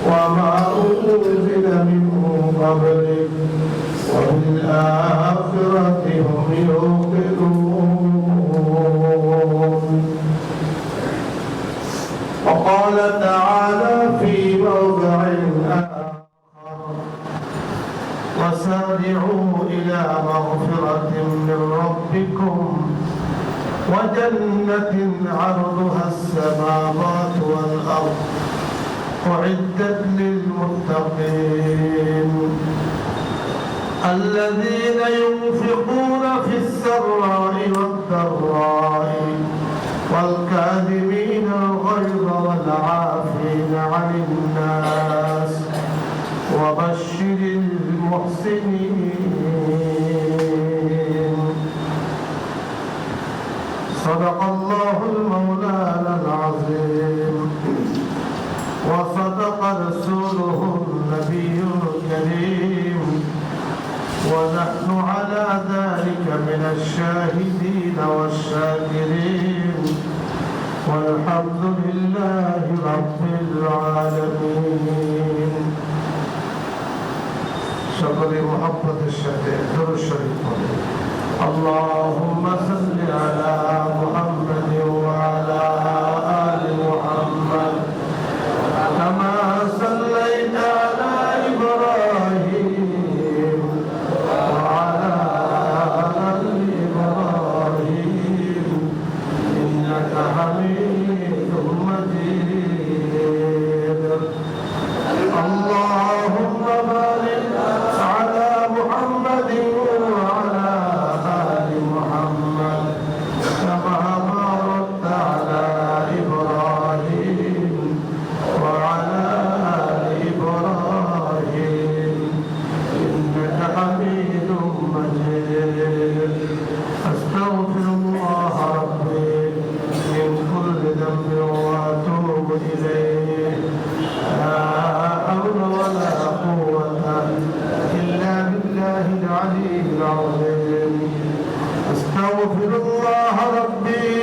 وما أنزل من قبلك وبالآخرة هم يوقنون. وقال تعالى في موضع آخر: وسارعوا إلى مغفرة من ربكم وجنة عرضها السماوات والأرض أعدت للمتقين الذين ينفقون في السراء والضراء والكاظمين الغيظ والعافين عن الناس وبشر المحسنين. صدق الله المولانا العظيم وصدق رسوله النبي الكريم ونحن على ذلك من الشاهدين والشاكرين والحمد لله رب العالمين. সকলে মুহাব্বতের সাথে দরুদ শরীফ পড়ুন। اللهم صل على محمد وعلى آل محمد كما صليت على إبراهيم وعلى آل إبراهيم إنك حميد مجيد. اللهم بارك على محمد وعلى آل محمد كما باركت على إبراهيم وعلى آل إبراهيم إنك حميد مجيد. أستغفر الله ربي من كل ذنب وأتوب إليه. لا حول ولا قوة إلا بالله العلي العظيم. أستغفر الله ربي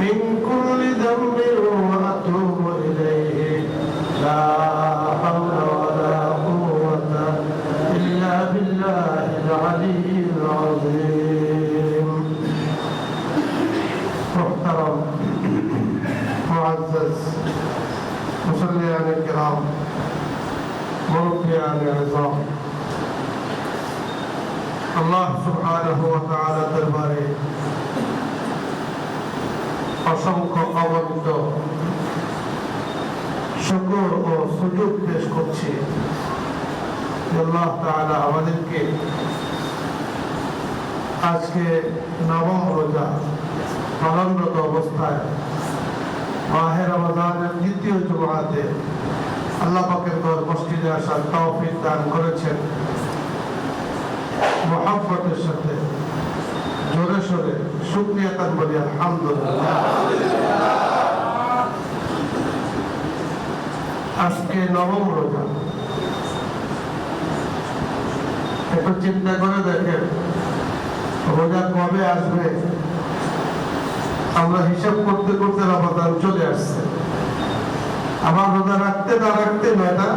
من كل ذنب وأتوب إليه. لا حول ولا قوة إلا بالله العلي العظيم. محترم معزز মুসল্লিয়ান কিরাম, মুরব্বিয়ান আযম, আল্লাহ সুবহানাহু ওয়া তাআলা দরবারে অসংখ্য অগণিত শুকর ও সুজুদ পেশ করছি। আল্লাহ তাআলা আমাদেরকে আজকে নবম রোজা পালনরত অবস্থায় মাহে রমজানের দ্বিতীয় জুমাতে আল্লাহ পাকের ঘর মসজিদে আসার তৌফিক দান করেছেন। মুহাব্বতের সাথে জোরে সোরে শুকরিয়া তান বলি আলহামদুলিল্লাহ। আজকে নবম রোজা। একটু চিন্তা করে দেখেন রোজা কবে আসবে। আমরা হিসাব করতে করতে রমাদান চলে আসছে, আবার রোজা রাখতে না রাখতে নয়টা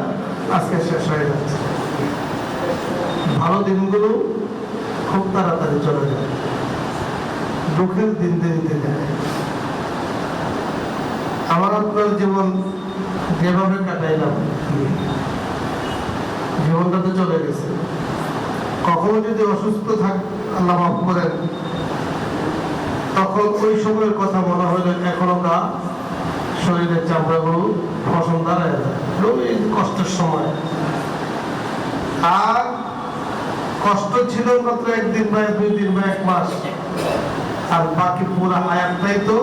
আজকে শেষ হয়ে যাচ্ছে। ভালো দিনগুলো খুব তাড়াতাড়ি চলে যায়, দুঃখের দিন দেরিতে যায়। আমার আপনার জীবন যেভাবে কাটাইলাম, জীবনটা তো চলে গেছে। কখনো যদি অসুস্থ থাক আল্লাহ মাফ করেন, তখন ওই সময়ের কথা মনে হইলে এখনো তা শরীরের চামড়াগুলো ফসল দাঁড়ায় যায়, ওই কষ্টের সময়। আর কষ্ট ছিল মাত্র একদিন বা 2 দিন বা 1 মাস, আর বাকি পুরো হায়াতটাই তো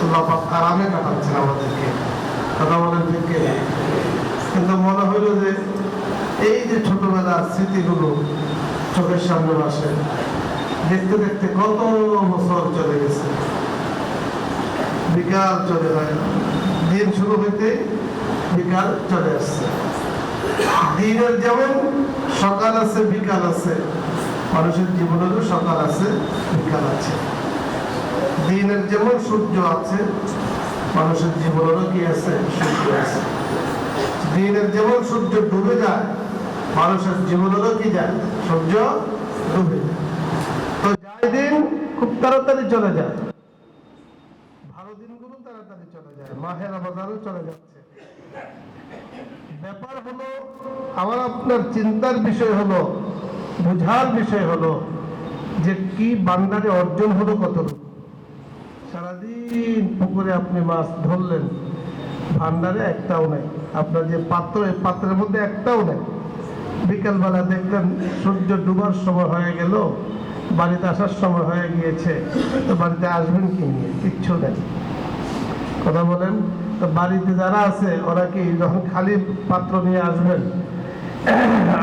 আল্লাহ পাক আরামে কাটাচ্ছেন আমাদেরকে। কথা বলেন ঠিক? কিন্তু মনে হইলো যে এই যে ছোটবেলার স্মৃতিগুলো চোখের সামনে আসে, দেখতে দেখতে কত বছর চলে গেছে। বিকাল চলে যায়, দিন শুরু হইতে বিকাল চলে আসছে। দিনের যেমন সকাল আছে বিকাল আছে, মানুষের জীবনেরও সকাল আছে বিকাল আছে। দিনের যেমন সূর্য আছে, মানুষের জীবনেরও কি আছে? সূর্য আছে। দিনের যেমন সূর্য ডুবে যায়, মানুষের জীবনেরও কি যায়, সূর্য ডুবে যায়। তো যাই দিন খুব তাড়াতাড়ি চলে যায়, ভালো দিনগুলো তাড়াতাড়ি চলে যায়, মাহে রমজানও চলে যাচ্ছে। ব্যাপার হলো, আমার আপনার চিন্তার বিষয় হলো, বোঝার বিষয় হলো যে কি বান্দারে অর্জন হলো কতটুকু। সারাদিন পুকুরে আপনি মাছ ধরলেন, ভান্ডারে একটাও নেই, আপনার যে পাত্র, এই পাত্রের মধ্যে একটাও নেই। বিকালবেলা দেখলেন সূর্য ডুবার সময় হয়ে গেল, বাড়িতে আসার সময় হয়ে গিয়েছে, তো বাড়িতে আসবেন কি নিয়ে? কিচ্ছু নেই। কথা বলেন তো, বাড়িতে যারা আছে ওরা কি যখন খালি পাত্র নিয়ে আসবেন,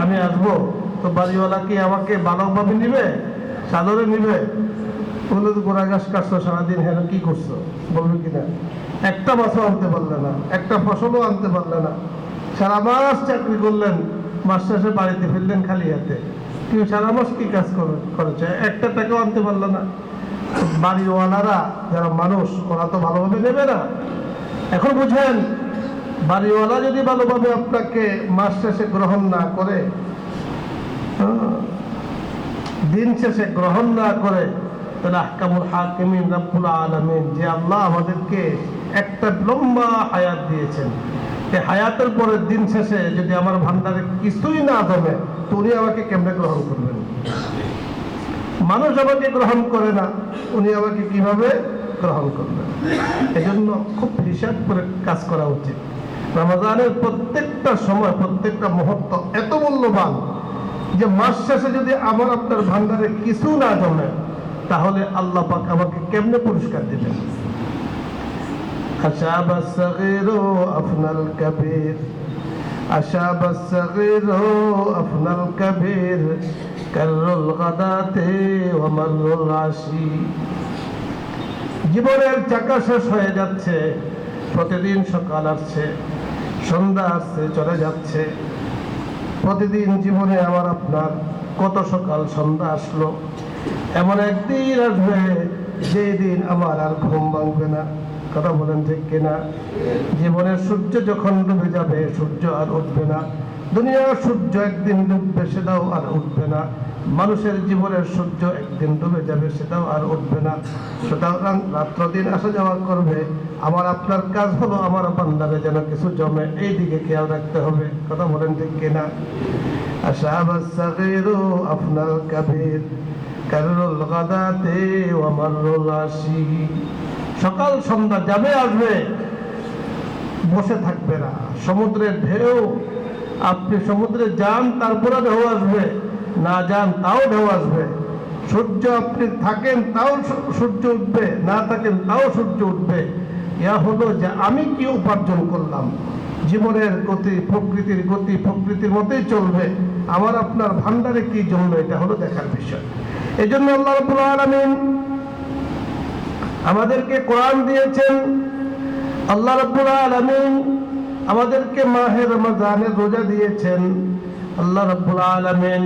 আমি আসবো, তো বাড়িওয়ালা কি আমাকে বালকভাবে নিবে, সাদরে নিবে? বলে তো গোড়া গাছ কাটছো সারাদিন, হ্যাঁ কি করছো বলবে কিনা? একটা মাছও আনতে পারলে না, একটা ফসলও আনতে পারলে না, সারা মাস চাকরি করলেন, মাস শেষে বাড়িতে ফিরলেন খালি হাতে। কেউ সারা মাস কি কাজ করেছে, একটা টাকাও আনতে পারলো না। বাড়িওয়ালারা যারা মানুষ, ওরা তো ভালোভাবে নেবে না। এখন বুঝেন, বাড়িওয়ালা যদি ভালোভাবে আপনাকে মাস শেষে গ্রহণ না করে, দিন শেষে গ্রহণ না করে, তাহলে আহকামুল হাকিমিন রব্বুল আলামিন, যে আল্লাহ আমাদেরকে একটা লম্বা হায়াত দিয়েছেন, এই হায়াতের পরে দিন শেষে যদি আমার ভান্ডারে কিছুই না জমে, তো উনি আমাকে কেমনে গ্রহণ করবেন? মানুষ আমাকে গ্রহণ করে না, উনি আমাকে কিভাবে গ্রহণ করবেন? এজন্য খুব হিসাব করে কাজ করা উচিত। রমজানের প্রত্যেকটা সময়, প্রত্যেকটা মুহূর্ত এত মূল্যবান যে মাস শেষে যদি আমার আপনার ভান্ডারে কিছু না জমে, তাহলে আল্লাহ পাক আমাকে কেমনে পুরস্কার দিবেন? আশাবাস সাগীরু আফনাল কাবীর, আশাবাস সাগীরু আফনাল কাবীর, কাররুল গাদাতে ওয়া মাররুল আশি। জীবনের চাকা শেষ হয়ে যাচ্ছে, প্রতিদিন সকাল আসছে, সন্ধ্যা আসছে, চলে যাচ্ছে। প্রতিদিন জীবনে আমার আপনার কত সকাল সন্ধ্যা আসলো, এমন একদিন আসবে যে দিন আমার আর ঘুম ভাঙবে না। কথা বলেন ঠিক কিনা? জীবনের সূর্য যখন ডুবে যাবে, সূর্য আর উঠবে না। দুনিয়ার সূর্য একদিন ডুববে, সেটাও আর উঠবে না। মানুষের জীবনের সূর্য একদিন ডুবে যাবে, সেটাও আর উঠবে না। সুতরাং রাত্র দিন আসা যাওয়া করবে। আমার আপনার কাজ হলো আমার বান্দারে যেন কিছু জমে, এই দিকে খেয়াল রাখতে হবে। কথা বলেন ঠিক কিনা? আশাবাস সাগীরু আফনাল কাবীর, কাররুল গাদাতে ওয়া মাররুল আশি। সকাল সন্ধ্যা যাবে আসবে, বসে থাকবে না। সমুদ্রের ঢেউ, আপনি সমুদ্রে যান তারপরে ঢেউ আসবে, না যান তাও ঢেউ আসবে। সূর্য আপনি থাকেন তাও সূর্য উঠবে, না থাকেন তাও সূর্য উঠবে। ইয়া হলো যে আমি কি উপার্জন করলাম। জীবনের গতি, প্রকৃতির গতি প্রকৃতির মতোই চলবে। আমার আপনার ভান্ডারে কি জমবে, এটা হলো দেখার বিষয়। এই জন্য আল্লাহ রাব্বুল আলামিন আমাদেরকে কোরআন দিয়েছেন। আল্লাহ রাব্বুল আলামিন আমাদেরকে মাহে রমজানের রোজা দিয়েছেন। আল্লাহ রাব্বুল আলামিন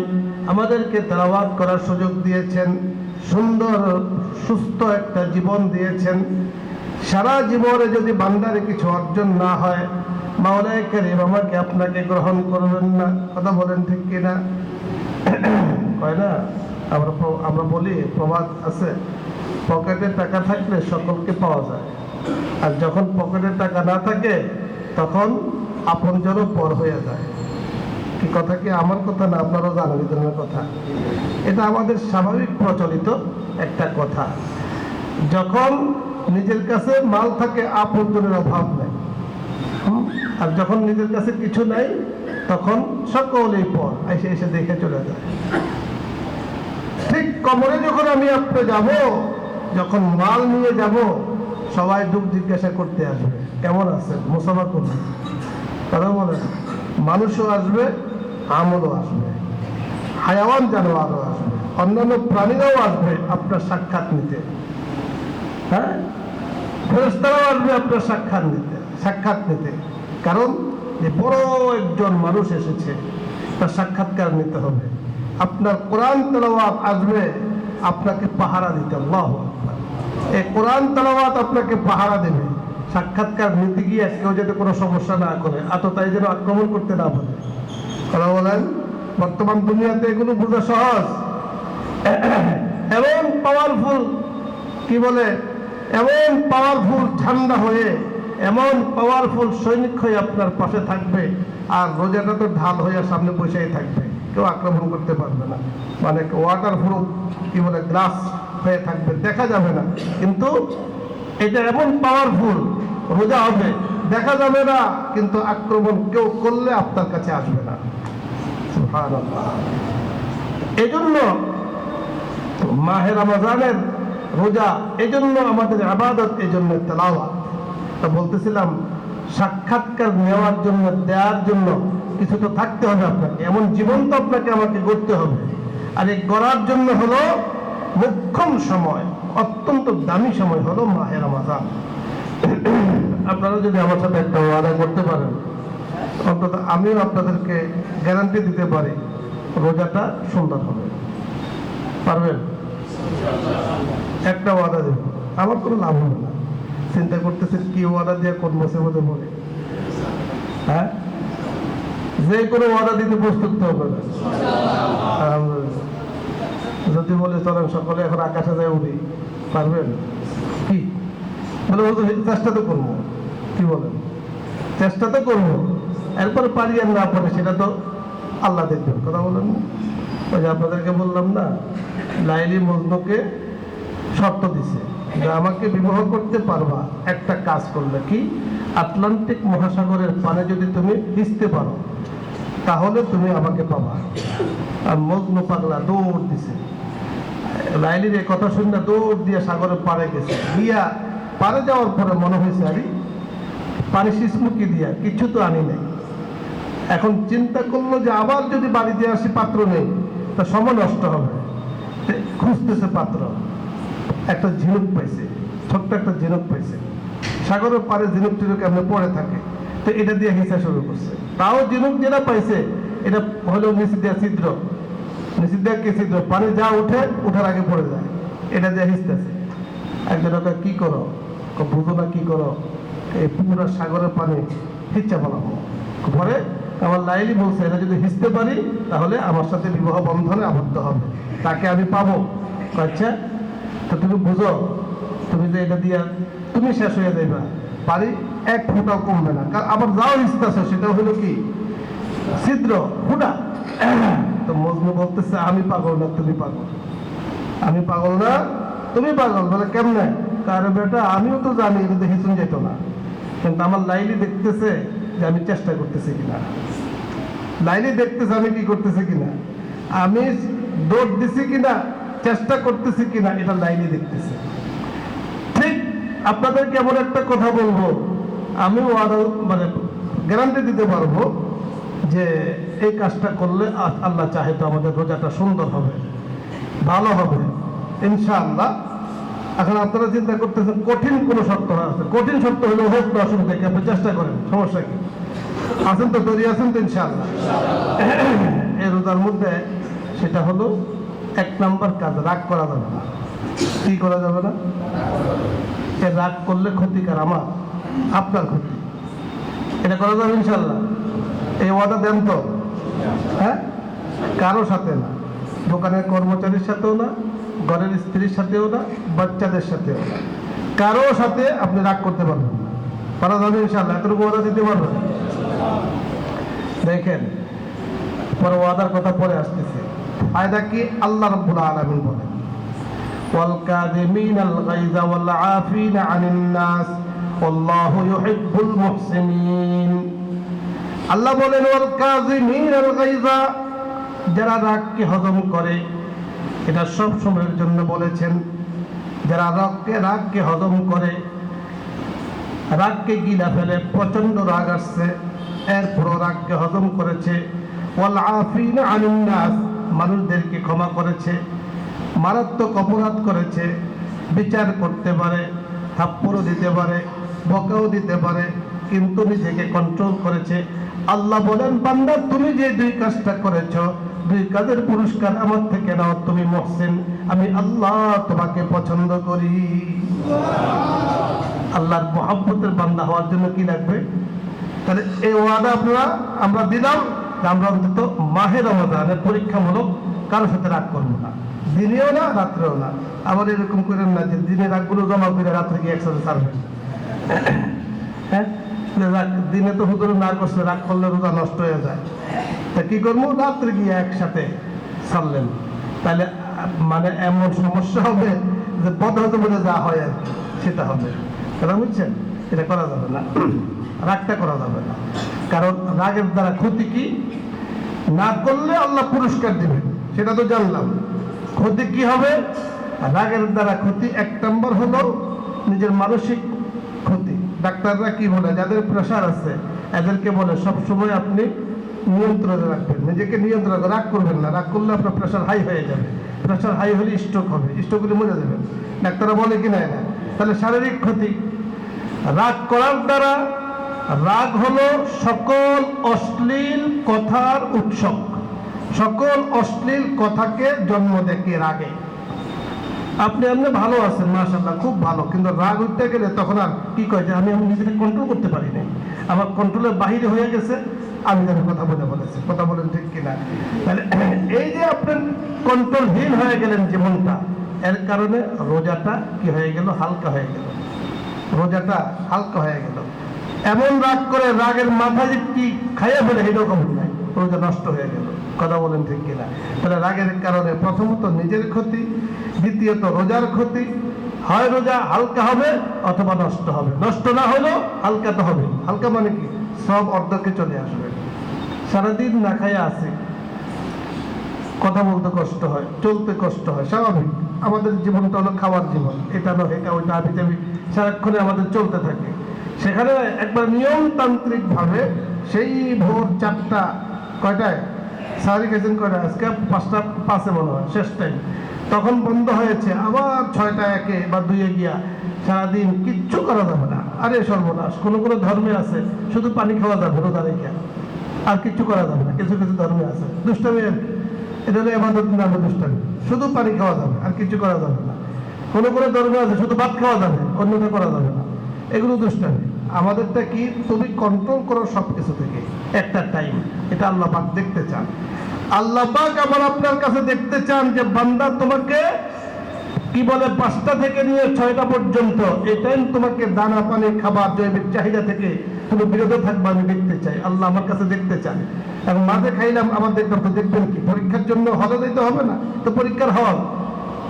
আমাদেরকে তেলাওয়াত করার সুযোগ দিয়েছেন। সুন্দর সুস্থ একটা জীবন দিয়েছেন। সারা জীবনে যদি বান্দারে কিছু অর্জন না হয়, মাওলায়ে কারীম আমাকে আপনাকে গ্রহণ করবেন না। কথা বলেন ঠিক কিনা? হয় না? আমরা বলি, প্রবাদ আছে, পকেটে টাকা থাকলে সকলকে পাওয়া যায়, আর যখন পকেটে টাকা না থাকে তখন আপনজনও পর হয়ে যায়। কি কথা কি আমার কথা না, আপনারা জানেন এই ধরনের কথা। এটা আমাদের স্বাভাবিক প্রচলিত একটা কথা। যখন নিজের কাছে মাল থাকে, আপনজনের অভাব নেই, আর যখন নিজের কাছে কিছু নাই তখন সকলেই পর এসে এসে দেখে চলে যায়। ঠিক কবরে যখন আমি আপনি যাব, যখন মাল নিয়ে যাব, সবাই দুঃখ জিজ্ঞাসা করতে আসবে, কেমন আছেন, মুসাফা করবে। কথা বলেন, মানুষও আসবে, আমলও আসবে, হায়াওয়ান জানোয়ারও আসবে, অন্যান্য প্রাণীরাও আসবে আপনার সাক্ষাৎ নিতে। হ্যাঁ, ফেরেশতারাও আসবে আপনার সাক্ষাৎ নিতে। কারণ যে বড় একজন মানুষ এসেছে, তার সাক্ষাৎকার নিতে হবে। আপনার কোরআন তেলাওয়াত আসবে, আপনাকে পাহারা দিতে। আল্লাহু আকবার। এই কোরআন তেলাওয়াত আপনাকে পাহারা দেবে। সাক্ষাৎকার নিতে গিয়ে কেউ যাতে কোনো সমস্যা না করে, আততায়ী যেন আক্রমণ করতে না পারে। কথা বলেন, বর্তমান দুনিয়াতে এগুলো বোঝা সহজ। এমন পাওয়ারফুল, কি বলে, এমন পাওয়ারফুল ঠান্ডা হয়ে, এমন পাওয়ারফুল সৈনিক হয়ে আপনার পাশে থাকবে, আর রোজাটা তো ঢাল হয়ে সামনে বসেই থাকবে, কেউ আক্রমণ করতে পারবে না। মানে ওয়াটার প্রুফ, কি বলে, গ্লাস হয়ে থাকবে, দেখা যাবে না, কিন্তু এটা এমন পাওয়ারফুল, রোজা হবে, দেখা যাবে না, কিন্তু আক্রমণ কেউ করলে আপনার কাছে আসবে না। সুবহানাল্লাহ। এজন্য মাহে রমজানের রোজা, এজন্য আমাদের ইবাদত, এজন্য তেলাওয়াত। তা বলতেছিলাম, সাক্ষাৎকার নেওয়ার জন্য, দেওয়ার জন্য কিছু তো থাকতে হবে আপনাকে, এমন জীবন তো আপনাকে আমাকে গড়তে হবে। আর এই গড়ার জন্য হলো মোক্ষম সময়, অত্যন্ত দামি সময় হলো মাহে রমজান। আপনারা যদি আমার সাথে একটা ওয়াদা করতে পারেন, অন্তত আমিও আপনাদেরকে গ্যারান্টি দিতে পারি রোজাটা সুন্দর হবে। পারবেন? একটা ওয়াদা দেব, আমার কোনো লাভ হবে না। চিন্তা করতেছেন কি ওয়াদা দিয়ে কোন মুসিবতে পড়ে? হ্যাঁ, যে কোনো ওয়াদা দিতে প্রস্তুত হবে না। যদি বলে চলেন সকলে এখন আকাশে যায় উড়ি, পারবেন? কি বলে, চেষ্টা তো করবো। কি বলেন? চেষ্টা তো করবো, এরপরে পারি আর না পারে সেটা তো আল্লাহ দেখবেন। কথা বলেন না? ওই যে আপনাদেরকে বললাম না, লাইলি মজনুকে শর্ত দিছে যে আমাকে বিবাহ করতে পারবা একটা কাজ করলে। কি? আটলান্টিক মহাসাগরের পানে যদি তুমি ভিজতে পারো তাহলে তুমি আমাকে পাবা। আর মজনু পাগলা দৌড় দিছে, লাইলির এই কথা শুনে দৌড় দিয়ে সাগরের পাড়ে গেছে। গিয়া পাড়ে যাওয়ার পরে মনে হয়েছে, আরে পানি শিসমুখী দিয়া কিছু তো আনি নাই। এখন চিন্তা করলো যে আবার যদি বাড়ি দিয়ে আসি পাত্র নেই, তা সময় নষ্ট হবে। খুঁজতেছে পাত্র, একটা ঝিনুক পাইছে, ছোট্ট একটা ঝিনুক পাইছে। সাগরের পাড়ে ঝিনুক টিনুক এমনি পড়ে থাকে, তো এটা দিয়ে হিসা শুরু করছে। তাও ঝিনুক যেটা পাইছে এটা হলো নিচে দেওয়া ছিদ্র, নিচে দেওয়া কি ছিদ্র, পানি যা উঠে ওঠার আগে পড়ে যায়, এটা দিয়ে হিসতেছে। একজন ওকে কি করো, বুঝো না কি করো, এই পুরো সাগরের পানি হিচ্ছা ফেলাবো। পরে আমার লাইলি বলছে, এটা যদি হিসতে পারি তাহলে আমার সাথে বিবাহ বন্ধনে আবদ্ধ হবে, তাকে আমি পাবো। আচ্ছা, তো তুমি বুঝো, তুমি যে এটা দিয়া তুমি শেষ হয়ে যাইবা, পারি এক ফুটাও কমবে না। কারণ আবার যাও হিসতেছে সেটা হলো কি ছিদ্র, ফুটা। তো মজনু বলতেছে, আমি পাগল না তুমি পাগল, আমি পাগল না তুমি পাগল। বলে কেমনে? কারণ বেটা আমিও তো জানি এটা দেখে শুনে যেত না, কিন্তু আমার লাইলি দেখতেছে যে আমি চেষ্টা করতেছি কিনা, লাইলি দেখতেছে আমি কি করতেছি কিনা, আমি দৌড় দিছি কিনা, চেষ্টা করতেছি কিনা, এটা লাইলি দেখতেছে। ঠিক আপনাদেরকে এমন একটা কথা বলবো, আমি মানে গ্যারান্টি দিতে পারবো যে এই কাজটা করলে আল্লাহ চাহে তো আমাদের রোজাটা সুন্দর হবে, ভালো হবে ইনশাআল্লাহ। এখন আপনারা চিন্তা করতেছেন কঠিন কোনো শর্ত আছে, কঠিন শর্ত হলে হোক না, অসুবিধা কি, আপনি চেষ্টা করেন, সমস্যা কি? আছেন তো, তৈরি আছেন তো ইনশাআল্লাহ? এই রোজার মধ্যে সেটা হলো 1 নম্বর কাজ, রাগ করা যাবে না। কি করা যাবে না? এ রাগ করলে ক্ষতিকার, আমার আপনার ক্ষতি। এটা করা যাবে ইনশাআল্লাহ? এই ওয়াদা দেন তো? হ্যাঁ, কারো সাথে না, দোকানের কর্মচারীর সাথেও না, ঘরের স্ত্রীর সাথেও না, বাচ্চাদের সাথেও না, কারো সাথে আপনি রাগ করতে পারবেন না। পারা যাবে ইনশাআল্লাহ? এতটুকু ওয়াদা দিতে পারবেন? দেখেন, পরে ওয়াদার কথা পরে আসতেছে। ফায়দা কি? আল্লাহ রাব্বুল আলামিন বলেন, ওয়াল কাযিমিনাল গায়যা ওয়াল আফিনা আনিন নাস ওয়াল্লাহু ইউহিব্বুল মুহসিনিন। আল্লাহ বলেন, ওয়াল কাযিমিনাল গায়যা, যারা রাগকে হজম করে, এটা সব সময়ের জন্য বলেছেন। যারা রাগকে হজম করে, রাগকে গিলা ফেলে, প্রচন্ড রাগ আসছে, এরপরও রাগকে হজম করেছে। ওয়াল আফিনা আনিন নাস, মানুষদেরকে ক্ষমা করেছে, মারাত্মক অপরাধ করেছে, বিচার করতে পারে, থাপ্পড়ও দিতে পারে, বকাও দিতে পারে, কিন্তু নিজেকে কন্ট্রোল করেছে। আল্লাহ বলেন, বান্দা তুমি যে 2 কাজটা করেছো, 2 কাজের পুরস্কার আমার থেকে নাও, তুমি মুহসিন, আমি আল্লাহ তোমাকে পছন্দ করি। আল্লাহর মহব্বতের বান্দা হওয়ার জন্য কি লাগবে? তাহলে এই ওয়াদা আমরা দিলাম যে আমরা অন্তত মাহে রমজানের পরীক্ষামূলক কারোর সাথে রাগ করবো না, দিনেও না রাত্রেও না। আবার এরকম করেন না যে দিনে রাগগুলো জমা করে রাত্রে গিয়ে একসাথে ছাড়বেন। হ্যাঁ, দিনে তো হুজুর না করছে, রাগ করলে রোজা নষ্ট হয়ে যায়। তা কি করবো, রাত্রে গিয়ে একসাথে ছাড়লেন, তাহলে মানে এমন সমস্যা হবে যে বদহজমে যা হয় আর কি সেটা হবে। কথা বুঝছেন? এটা করা যাবে না, রাগটা করা যাবে না। কারণ রাগের দ্বারা ক্ষতি কি, না করলে আল্লাহ পুরস্কার দিবেন সেটা তো জানলাম। ক্ষতি কি হবে রাগের দ্বারা? ক্ষতি এক নম্বর হলো নিজের মানসিক ক্ষতি। ডাক্তাররা কি বলে, যাদের প্রেশার আছে এদেরকে বলে সবসময় আপনি নিয়ন্ত্রণে রাখবেন, নিজেকে নিয়ন্ত্রণ, রাগ করবেন না। রাগ করলে আপনার প্রেশার হাই হয়ে যাবে, প্রেশার হাই হলে স্ট্রোক হবে, স্ট্রোক হলে মরে যাবেন। ডাক্তাররা বলে কি না? তাহলে শারীরিক ক্ষতি রাগ করার দ্বারা। রাগ হলো সকল অশ্লীল কথার উৎস, সকল অশ্লীল কথাকে জন্ম দেয় রাগে। আপনি ভালো আছেন মাশাআল্লাহ, খুব ভালো, কিন্তু রাগ উঠতে গেলে তখন আর কি কয় যে আমি নিজেকে কন্ট্রোল করতে পারি নাই, আমার কন্ট্রোলের বাহিরে হয়ে গেছে, আমি যেন কথা বলেছি। কথা বলেন ঠিক কিনা? তাহলে এই যে আপনি কন্ট্রোলহীন হয়ে গেলেন জীবনটা, এর কারণে রোজাটা কি হয়ে গেল, হালকা হয়ে গেল, রোজাটা হালকা হয়ে গেল। এমন রাগ করে রাগের মাথায় কি খাইয়া ফেলে এটাও খবর নাই, রোজা নষ্ট হয়ে গেল। কথা বলেন ঠিক কিনা? তাহলে রাগের কারণে প্রথমত নিজের ক্ষতি, দ্বিতীয়ত রোজার ক্ষতি। হয় রোজা হালকা হবে অথবা নষ্ট হবে, নষ্ট না হলেও হালকা তো হবে। হালকা মানে কি, সব অর্ধকে চলে আসবে। সারাদিন না খাইয়া আছে, কথা বলতে কষ্ট হয়, চলতে কষ্ট হয়, স্বাভাবিক। আমাদের জীবনটা হলো খাওয়ার জীবন, এটা নয় এটা ওইটা আবি যাবি সারাক্ষণে আমাদের চলতে থাকে। সেখানে একবার নিয়মতান্ত্রিক ভাবে সেই ভোর 4টা, কয়টায় সারি গেছেন, কয়টা আজকে 5টা 5-এ মনে হয় শেষ টাইম, তখন বন্ধ হয়েছে, আবার 6টা 1-এ বা 2-এ গিয়া সারাদিন কিচ্ছু করা যাবে না। আরে সর্বনাশ, কোনো কোনো ধর্মে আছে শুধু পানি খাওয়া যাবে রোজা রেখে, আর কিচ্ছু করা যাবে না। কিছু কিছু ধর্মে আছে দুষ্টামি, এটা হলো ইবাদত নামে দুষ্টামি, শুধু পানি খাওয়া যাবে আর কিছু করা যাবে না। কোনো কোনো ধর্মে আছে শুধু ভাত খাওয়া যাবে, অন্যটা করা যাবে না, এগুলো দুষ্টামি। আমাদেরটা কি, তুমি কন্ট্রোল করো সবকিছু থেকে একটা টাইম। এটা আল্লাহ পাক দেখতে চান। আল্লাহ পাক আবার আপনার কাছে দেখতে চান যে বান্দা তোমাকে কি বলে 5টা থেকে নিয়ে 6টা পর্যন্ত এই টাইম তোমাকে দানা পানি খাবার জৈবিক চাহিদা থেকে তুমি বিরত থাকবে, আমি দেখতে চাই। আল্লাহ আমার কাছে দেখতে চান। এবং মাঝে খাইলাম আবার দেখলাম, তো দেখবেন কি, পরীক্ষার জন্য হলে দিতে হবে না তো, পরীক্ষার হল।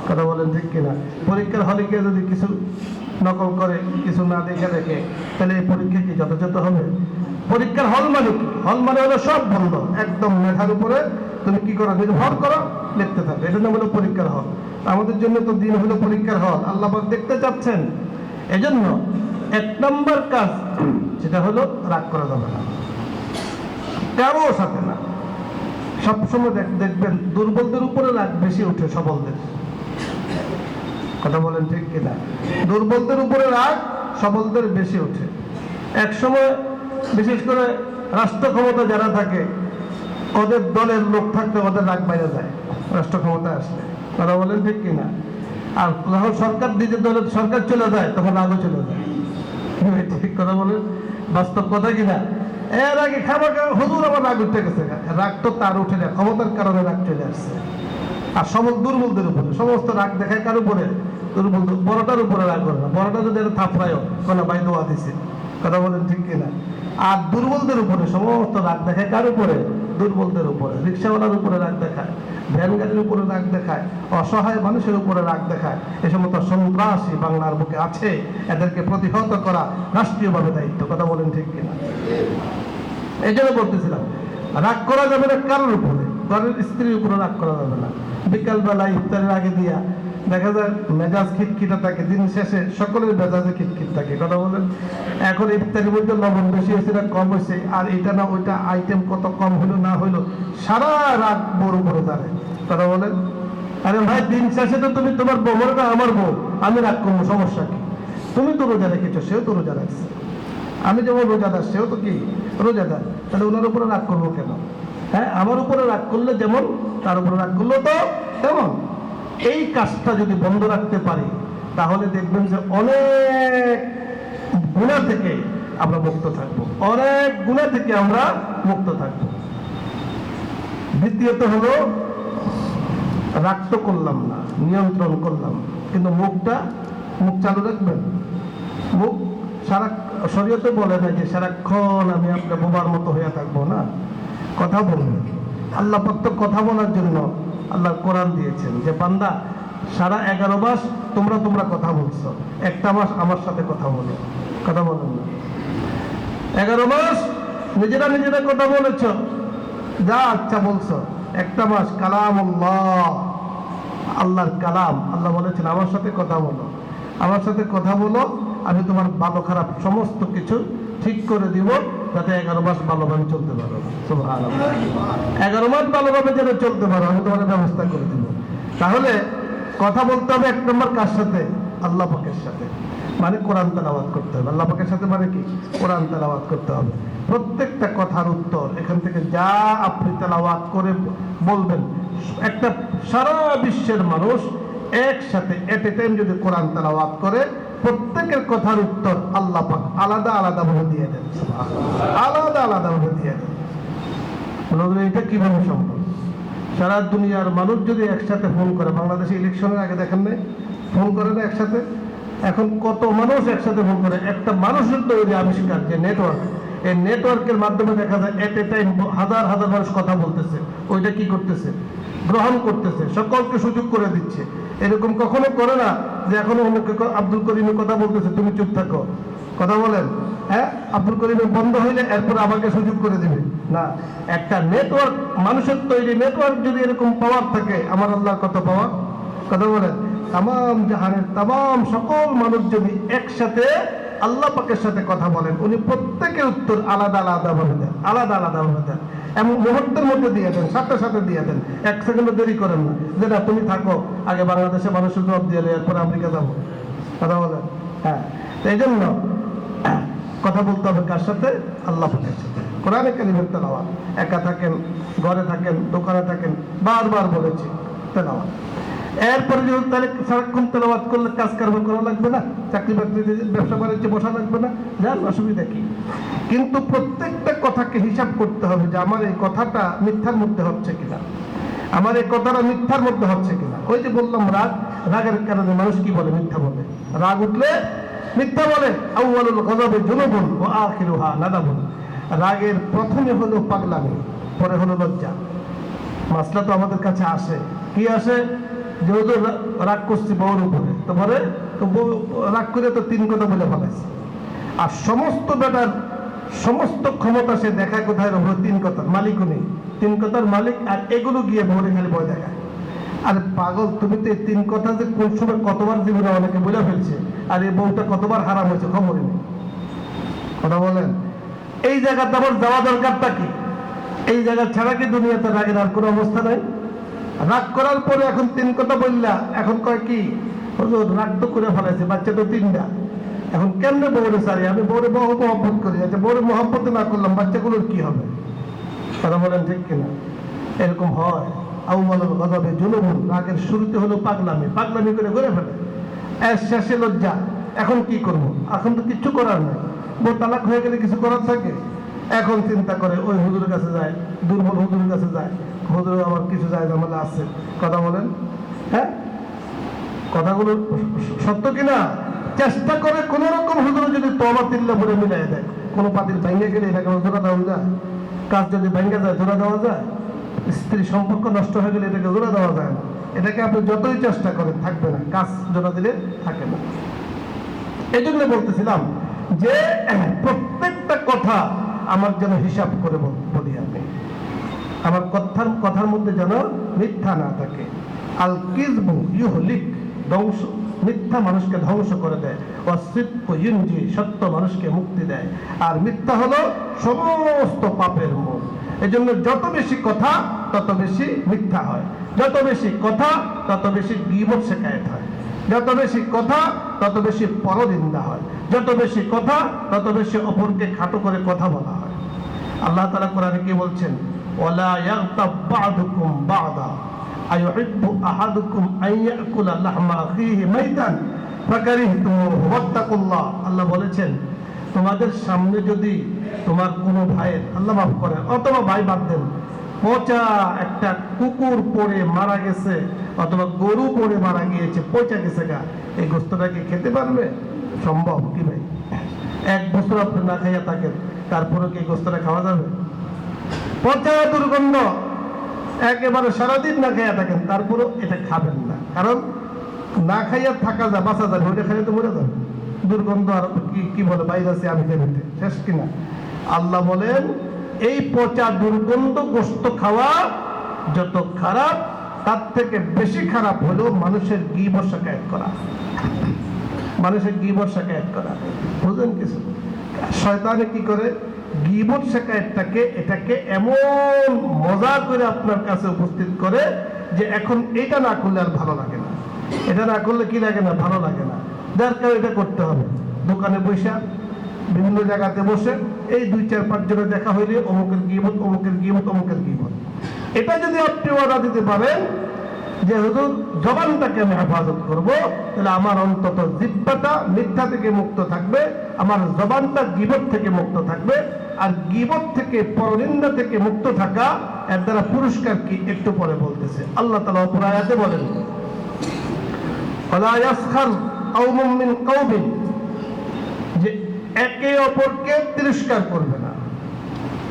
কথা বলেন ঠিক কিনা? পরীক্ষার হলে গিয়ে যদি কিছু নকল করে, কিছু না দেখে রেখে, তাহলে এই পরীক্ষা কি যথাযথ হবে? পরীক্ষার হল মানে কি? হল মানে হলো সব বন্ধ, একদম মেধার উপরে তুমি কি করো, নির্ভর করো, লিখতে থাকবে, এটা নাম হলো পরীক্ষার হল। আমাদের জন্য তো দিন হলো পরীক্ষার হল, আল্লাহ পাক দেখতে চাচ্ছেন। এজন্য 1 নম্বর কাজ সেটা হলো রাগ করা যাবে না, কারো সাথে না। সবসময় দেখবেন দুর্বলদের উপরে রাগ বেশি উঠে সবলদের। কথা বলেন ঠিক কিনা? দুর্বলদের উপরে রাগ সবলদের বেশি ওঠে। এক সময় বিশেষ করে রাষ্ট্র ক্ষমতা যারা থাকে, ওদের দলের লোক থাকলে ওদের রাগ বাইরে যায় রাষ্ট্র ক্ষমতা আসলে। কথা বলেন ঠিক কিনা? আর যখন সরকার নিজের দলের সরকার চলে যায় তখন রাগও চলে যায়। ঠিক কথা বলেন, বাস্তব কথা কিনা? এর আগে খাবার হুজুর আমার রাগ উঠে গেছে, রাগ তো তার উঠে না, ক্ষমতার কারণে রাগ চলে আসছে। আর সবল দুর্বলদের উপরে, সমস্ত রাগ দেখায় কার উপরে? দুর্বল। বড়টার উপরে রাগ করে না, বড়টা যদি থাপড়ায় কোনো ভাই দোয়া দিছে। কথা বলেন ঠিক কিনা? আর দুর্বলদের উপরে সমস্ত রাগ দেখায় কার উপরে? দুর্বলদের উপরে। রিক্সাওয়ালার উপরে রাগ দেখায়, ভ্যান গাড়ির উপরে রাগ দেখায়, অসহায় মানুষের উপরে রাগ দেখায়। এই সমস্ত সন্ত্রাসী বাংলার বুকে আছে, এদেরকে প্রতিহত করা রাষ্ট্রীয়ভাবে দায়িত্ব। কথা বলেন ঠিক কিনা? এই জন্য বলতেছিলাম রাগ করা যাবে না কারোর উপরে, ঘরের স্ত্রীর উপরে রাগ করা যাবে না। বিকালবেলা ইফতারের আগে দিয়া দেখা যায় মেজাজ খিটখিটা থাকে, দিন শেষে সকলের মেজাজে খিটখিট থাকে। কথা বলেন, এখন ইফতারের মধ্যে লবণ বেশি হয়েছে না কম হয়েছে, আর এটা না ওইটা আইটেম কত কম হইলো না হইলো, সারা রাত বড় বড় জানে। কথা বলেন, আরে ভাই দিন শেষে তো তুমি তোমার বউটা আমার বউ, আমি রাগ করবো, সমস্যা কি? তুমি তো রোজা রেখেছো, সেও তো রোজা রাখছে, আমি যেমন রোজাদার সেও তো কি রোজাদার, তাহলে ওনার উপরে রাগ করবো কেন? হ্যাঁ, আমার উপরে রাগ করলে যেমন তার উপরে রাগ করলো তো তেমন। এই কাজটা যদি বন্ধ রাখতে পারি তাহলে দেখবেন যে অনেক গুনাহ থেকে আমরা মুক্ত থাকবো, অনেক গুনাহ থেকে আমরা মুক্ত থাকবো। দ্বিতীয়ত হলো রাগ তো করলাম না, নিয়ন্ত্রণ করলাম, কিন্তু মুখ চালু রাখবেন। মুখ সারা শরীয়তে বলে না যে সারাক্ষণ আমি আপনার বোবার মতো হয়ে থাকবো, না, কথা বলবেন। আল্লাহ পাক তো কথা বলার জন্য আল্লাহ কোরআন দিয়েছেন যে বান্দা সারা 11 মাস তোমরা কথা বলছো, একটা মাস আমার সাথে কথা বলো, কথা বলেন না। 11 মাস নিজেরা কথা বলেছ, যা আচ্ছা বলছো, একটা মাস কালামুল্লাহ, আল্লাহর কালাম, আল্লাহ বলেছেন আমার সাথে কথা বলো, আমার সাথে কথা বলো, আমি তোমার ভালো খারাপ সমস্ত কিছু ঠিক করে দিব, যাতে 11 মাস ভালোভাবে চলতে পারো। সুবহানাল্লাহ, 11 মাস ভালোভাবে যেন চলতে পারো আমি তোমার ব্যবস্থা করে দিব। তাহলে কথা বলতে হবে 1 নম্বর কার সাথে? আল্লাহ পাকের সাথে, মানে কোরআন তেলাওয়াত করতে হবে। আল্লাহ পাকের সাথে মানে কি? কোরআন তেলাওয়াত করতে হবে। প্রত্যেকটা কথার উত্তর এখান থেকে যা আপনি তেলাওয়াত করে বলবেন, একটা সারা বিশ্বের মানুষ একসাথে এট এ টাইম যদি কোরআন তেলাওয়াত করে, প্রত্যেকের কথার উত্তর আল্লাহ পাক আলাদা আলাদা ভাবে দিয়ে দেন, আলাদা আলাদা ভাবে দিয়ে দেন। এটা কিভাবে সম্ভব? সারা দুনিয়ার মানুষ যদি একসাথে ফোন করে, বাংলাদেশে ইলেকশনের আগে দেখেন নাই ফোন করে না একসাথে, এখন কত মানুষ একসাথে ফোন করে। একটা মানুষের তৈরি আবিষ্কার যে নেটওয়ার্ক, এই নেটওয়ার্কের মাধ্যমে দেখা যায় এট এ টাইম হাজার হাজার মানুষ কথা বলতেছে। ওইটা কি করতেছে? গ্রহণ করতেছে, সকলকে সুযোগ করে দিচ্ছে। এরকম কখনো করে না যে এখনো আব্দুল করিমের কথা বলতেছে, তুমি চুপ থাকো, কথা বলেন। হ্যাঁ, আব্দুল করিমের বন্ধ হইলে এরপর আমাকে সুযোগ করে দিবে না। একটা নেটওয়ার্ক, মানুষের তৈরি নেটওয়ার্ক যদি এরকম পাওয়ার থাকে, আমার আল্লাহর কত পাওয়ার, কথা বলেন। তামাম জাহানের তামাম সকল মানুষ যদি একসাথে আল্লাহ পাকের সাথে কথা বলেন, উনি প্রত্যেকের উত্তর আলাদা আলাদা ভাবে দেন, আলাদা আলাদা ভাবে দেন, এমন মুহূর্তের মধ্যে দিয়ে দেন, সাথে দিয়ে দেন, 1 সেকেন্ডও দেরি করেন না যে না তুমি থাকো, আগে বাংলাদেশে মানুষের জবাব দিয়ে এরপর আমেরিকা যাবো, কথা বলেন। হ্যাঁ, এই জন্য কথা বলতে হবে কার সাথে? আল্লাহ পাকের সাথে। কোরআনে কারিমের তেলাওয়াত, একা থাকেন, ঘরে থাকেন, দোকানে থাকেন, বারবার বলেছি তেলাওয়াত। এরপরে যদি তাহলে সারাক্ষণ তেলাওয়াত করলে কাজ কারবার করা লাগবে না, চাকরি বাকরিতে ব্যবসা বাণিজ্যে বসা লাগবে না, যার অসুবিধা কি? কিন্তু প্রত্যেকটা কথাকে হিসাব করতে হবে যে আমার এই কথাটা মিথ্যার মধ্যে হচ্ছে কিনা, আমার এই কথাটা মিথ্যার মধ্যে হচ্ছে কিনা। ওই যে বললাম রাগের কারণে মানুষ কি বলে? মিথ্যা বলে। রাগ উঠলে মিথ্যা বলে। আউয়ালুল গযাবি জুনুবুন ওয়া আখিরুহা নাদাবুন। রাগের প্রথমে হলো পাগলামি, পরে হলো লজ্জা। মাসলা তো আমাদের কাছে আসে, কি আসে? যেহেতু রাগ করছি বউর উপরে, তো পরে তো রাগ করে তো 3 কথা বলে ফেলাইছে, আর সমস্ত বেটার সমস্ত ক্ষমতা সে দেখায় কোথায়? রহল 3 কথার মালিকও নেই, 3 কথার মালিক, আর এগুলো গিয়ে বউরে খালি ভয় দেখায়। আরে পাগল, তুমি তো এই 3 কথা যে কোন সময় কতবার জীবনে অনেকে বলে ফেলছে, আর এই বউটা কতবার হারাম হয়েছে খবরই নেই, কথা বলেন। এই জায়গাতে আমার যাওয়া দরকারটা কি? এই জায়গা ছাড়া কি দুনিয়াতে রাগের আর কোনো অবস্থা নাই? রাগ করার পরে এখন 3 কথা বললা, এখন কয় কি? হুজুর রাগ তো করে ফেলাইছে, বাচ্চা তো 3টা, এখন কেমনে বউরে সারি? আমি বউরে বহু মহব্বত করি, আচ্ছা বউরে মহব্বত না করলাম, বাচ্চাগুলোর কি হবে? কথা বলেন ঠিক কিনা? এরকম হয়। আউয়ালুল গযাবি জুনুবুন, রাগের শুরুতে হলো পাগলামি করে ঘুরে ফেলে, এর শেষে লজ্জা। এখন কি করব? এখন তো কিচ্ছু করার নাই, বউ তালাক হয়ে গেলে কিছু করার থাকে? এখন চিন্তা করে ওই হুজুরের কাছে যায়, দুর্বল হুজুরের কাছে যায়, হুজুর আমার কিছু যায় ঝামেলা আছে, কথা বলেন। হ্যাঁ, কথাগুলো সত্য কিনা? চেষ্টা করে কোন রকম হুজুর যদি তওবা তিল্লা বলে মিলাই দেয়, কোনো পাতিল ভেঙে গেলে এটাকে জোড়া দেওয়া যায়? কাজ যদি ভেঙে যায় জোড়া দেওয়া যায়? স্ত্রী সম্পর্ক নষ্ট হয়ে গেলে এটাকে জোড়া দেওয়া যায় না। এটাকে আপনি যতই চেষ্টা করেন থাকবে না, কাজ জোড়া দিলে থাকে না। এই জন্য বলতেছিলাম যে প্রত্যেকটা কথা আমার যেন হিসাব করে বলি, আমি আমার কথার মধ্যে যেন মিথ্যা না থাকে। আল কিযবু ইউহলিক, ধ্বংস, মিথ্যা মানুষকে ধ্বংস করে দেয়। ওয়াসিদকু ইউনজি, সত্য মানুষকে মুক্তি দেয়। আর মিথ্যা হলো সমস্ত পাপের মূল। এজন্য যত বেশি কথা তত বেশি মিথ্যা হয়, যত বেশি কথা তত বেশি গীবত শিকায়েত হয়, যত বেশি কথা তত বেশি পরনিন্দা হয়, যত বেশি কথা তত বেশি অপরকে খাটো করে কথা বলা হয়। আল্লাহ তাআলা কোরআনে কি বলছেন? ওয়ালা ইয়াগতাব বা'দুকুম বা'দা আইয়ুহিব্বু আহাদুকুম আন ইয়াকুলা লাহমা আখিহি মাইতান ফাকারিহতুমুহু ওয়াত্তাকুল্লাহ। আল্লাহ বলেছেন তোমাদের সামনে যদি তোমার কোনো ভাইয়ের, আল্লাহ মাফ করেন, অথবা ভাই বাদ দেন, পচা একটা কুকুর পড়ে মারা গেছে অথবা গরু পড়ে মারা গিয়েছে, পচা গেছে গা, এই গোস্তটাকে খেতে পারবে? সম্ভব কি ভাই? 1 বছর আপনি না খাইয়া থাকেন, তারপরে কি গোস্তটা খাওয়া যাবে? পচা দুর্গন্ধ, একেবারে সারাদিন না খাইয়া থাকেন, তারপরেও এটা খাবেন না, কারণ না খাইয়া থাকা যায়, বাঁচা যাবে, ওইটা খাইয়া তো মরে যাবে। দুর্গন্ধ আর কি বলে ভাইরাসে আমি খেতে শেষ কিনা। আল্লাহ বলেন এই পচা দুর্গন্ধ গোস্ত খাওয়া যত খারাপ, তার থেকে বেশি খারাপ হলো মানুষের গীবত শিকায়ত করা। মানুষের গীবত শিকায়ত করা, বুঝলেন কিছু? শয়তানে কি করে, গীবত শিকায়তটাকে, এটাকে এমন মজা করে আপনার কাছে উপস্থিত করে যে এখন এটা না করলে আর ভালো লাগে না, এটা না করলে কি লাগে না, ভালো লাগে না, দরকার এটা করতে হবে। দোকানে বসে বিভিন্ন জায়গাতে বসে এই 2-4-5 জনের দেখা হইলে অমুকের গীবত, অমুকের গীবত, অমুকের গীবত। এটা যদি আপনি অর্ডার দিতে পারেন যে হুজুর জবানটাকে আমি হেফাজত করবো, তাহলে আমার অন্তত জিহ্বাটা মিথ্যা থেকে মুক্ত থাকবে, আমার জবানটা গীবত থেকে মুক্ত থাকবে। আর গীবত থেকে, পরনিন্দা থেকে মুক্ত থাকা, এর দ্বারা পুরস্কার কি একটু পরে বলতেছে। আল্লাহ তাআলা অপর আয়াতে বলেন ওয়ালা ইয়াসখার কওমুম মিন কওমিন, যে একে অপরকে তিরস্কার করবে না,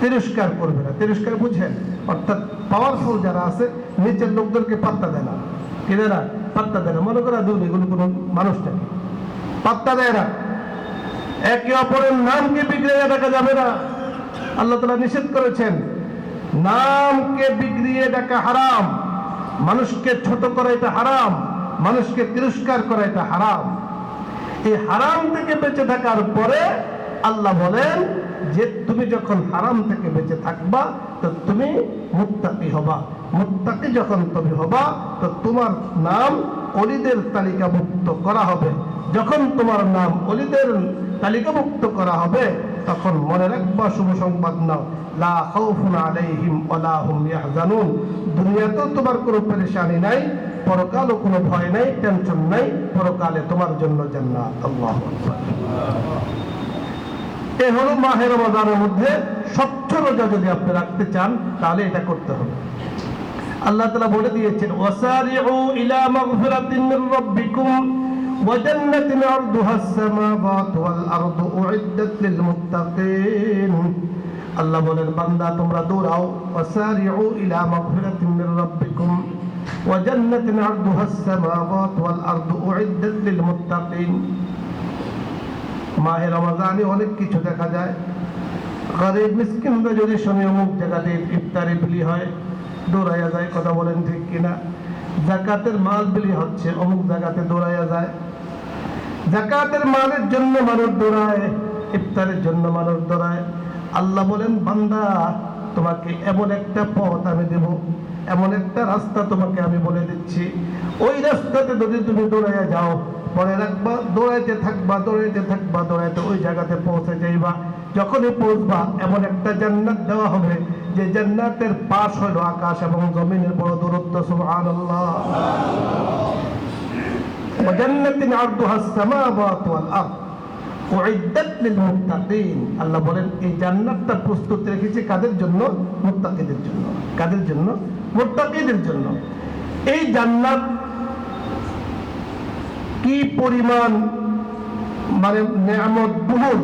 তিরস্কার করবে না। তিরস্কার বুঝেন, অর্থাৎ পাওয়ারফুল যারা আছে নিচের লোকদেরকে পাত্তা দেয় না, কি দেয় না, পাত্তা দেয় না, মনে করা দূর, এগুলো কোনো মানুষটাকে পাত্তা দেয় না। একে অপরের নামকে বিগড়িয়ে ডাকা যাবে না, আল্লাহ তাআলা নিষেধ করেছেন। নামকে বিগড়িয়ে ডাকা হারাম, মানুষকে ছোট করা এটা হারাম, মানুষকে তিরস্কার করা এটা হারাম। এই হারাম থেকে বেঁচে থাকার পরে আল্লাহ বলেন যে তুমি যখন হারাম থেকে বেঁচে থাকবা তো তুমি মুত্তাকি হবা। মুত্তাকি যখন তুমি হবা তো তোমার নাম ওলিদের তালিকাভুক্ত করা হবে। যখন তোমার নাম ওলিদের তালিকাভুক্ত করা হবে তখন মনে রাখবা, শুভ সংবাদ নাও, লা খাউফুন আলাইহিম ওয়ালা হুম ইয়াহজানুন। দুনিয়াতেও তোমার কোনো পেরেশানি নাই, পরকালও কোনো ভয় নাই, টেনশন নাই, পরকালে তোমার জন্য জান্নাত। আল্লাহু আকবার। এই হলো মাহে রমজানের মধ্যে স্বচ্ছ রোজা যদি আপনি রাখতে চান তাহলে এটা করতে হবে। আল্লাহ তাআলা বলে দিয়েছেন ওয়াসারিউ ইলা মাগফিরাতিন মির রাব্বিকুম ওয়া জান্নাতিন আরদুহাস সামাওয়াতু ওয়াল আরদু উইদ্দাত লিল মুত্তাকিন। আল্লাহ বলেন বান্দা তোমরা দৌড়াও, ওয়াসারিউ ইলা মাগফিরাতিন মির রাব্বিকুম ওয়া জান্নাতিন আরদুহাস সামাওয়াতু ওয়াল আরদু উইদ্দাত লিল মুত্তাকিন। মাহে রমজানে অনেক কিছু দেখা যায়। গরিব মিসকিনরা যদি শুনে অমুক জায়গাতে ইফতারি বিলি হয়, দৌড়াইয়া যায়, কথা বলেন ঠিক কিনা? যাকাতের মাল বিলি হচ্ছে, অমুক জায়গাতে দৌড়াইয়া যায়। যাকাতের মালের জন্য মানুষ দৌড়ায়, ইফতারের জন্য মানুষ দৌড়ায়। আল্লাহ বলেন বান্দা তোমাকে এমন একটা পথ আমি দেব, এমন একটা রাস্তা তোমাকে আমি বলে দিচ্ছি, ওই রাস্তাতে যদি তুমি দৌড়াইয়া যাও, পরে রাখবা, দৌড়াইতে থাকবা, দৌড়াইতে থাকবা, দৌড়াইতে ওই জায়গাতে পৌঁছে যাইবা। যখনই পৌঁছবা এমন একটা জান্নাত দেওয়া হবে যে জান্নাতের পাশ হলো আকাশ এবং জমিনের বড় দূরত্ব। সুবহানাল্লাহ। ওয়া জান্নাতিন আরদুহাস সামাওয়াতু ওয়াল আরদ উইদ্দাত লিল মুত্তাকিন। আল্লাহ বলেন এই জান্নাতটা প্রস্তুত রেখেছি কাদের জন্য? মুত্তাকিদের জন্য। কাদের জন্য? মুত্তাকিদের জন্য। এই জান্নাত কি পরিমাণ মানে নেয়ামত বহুল,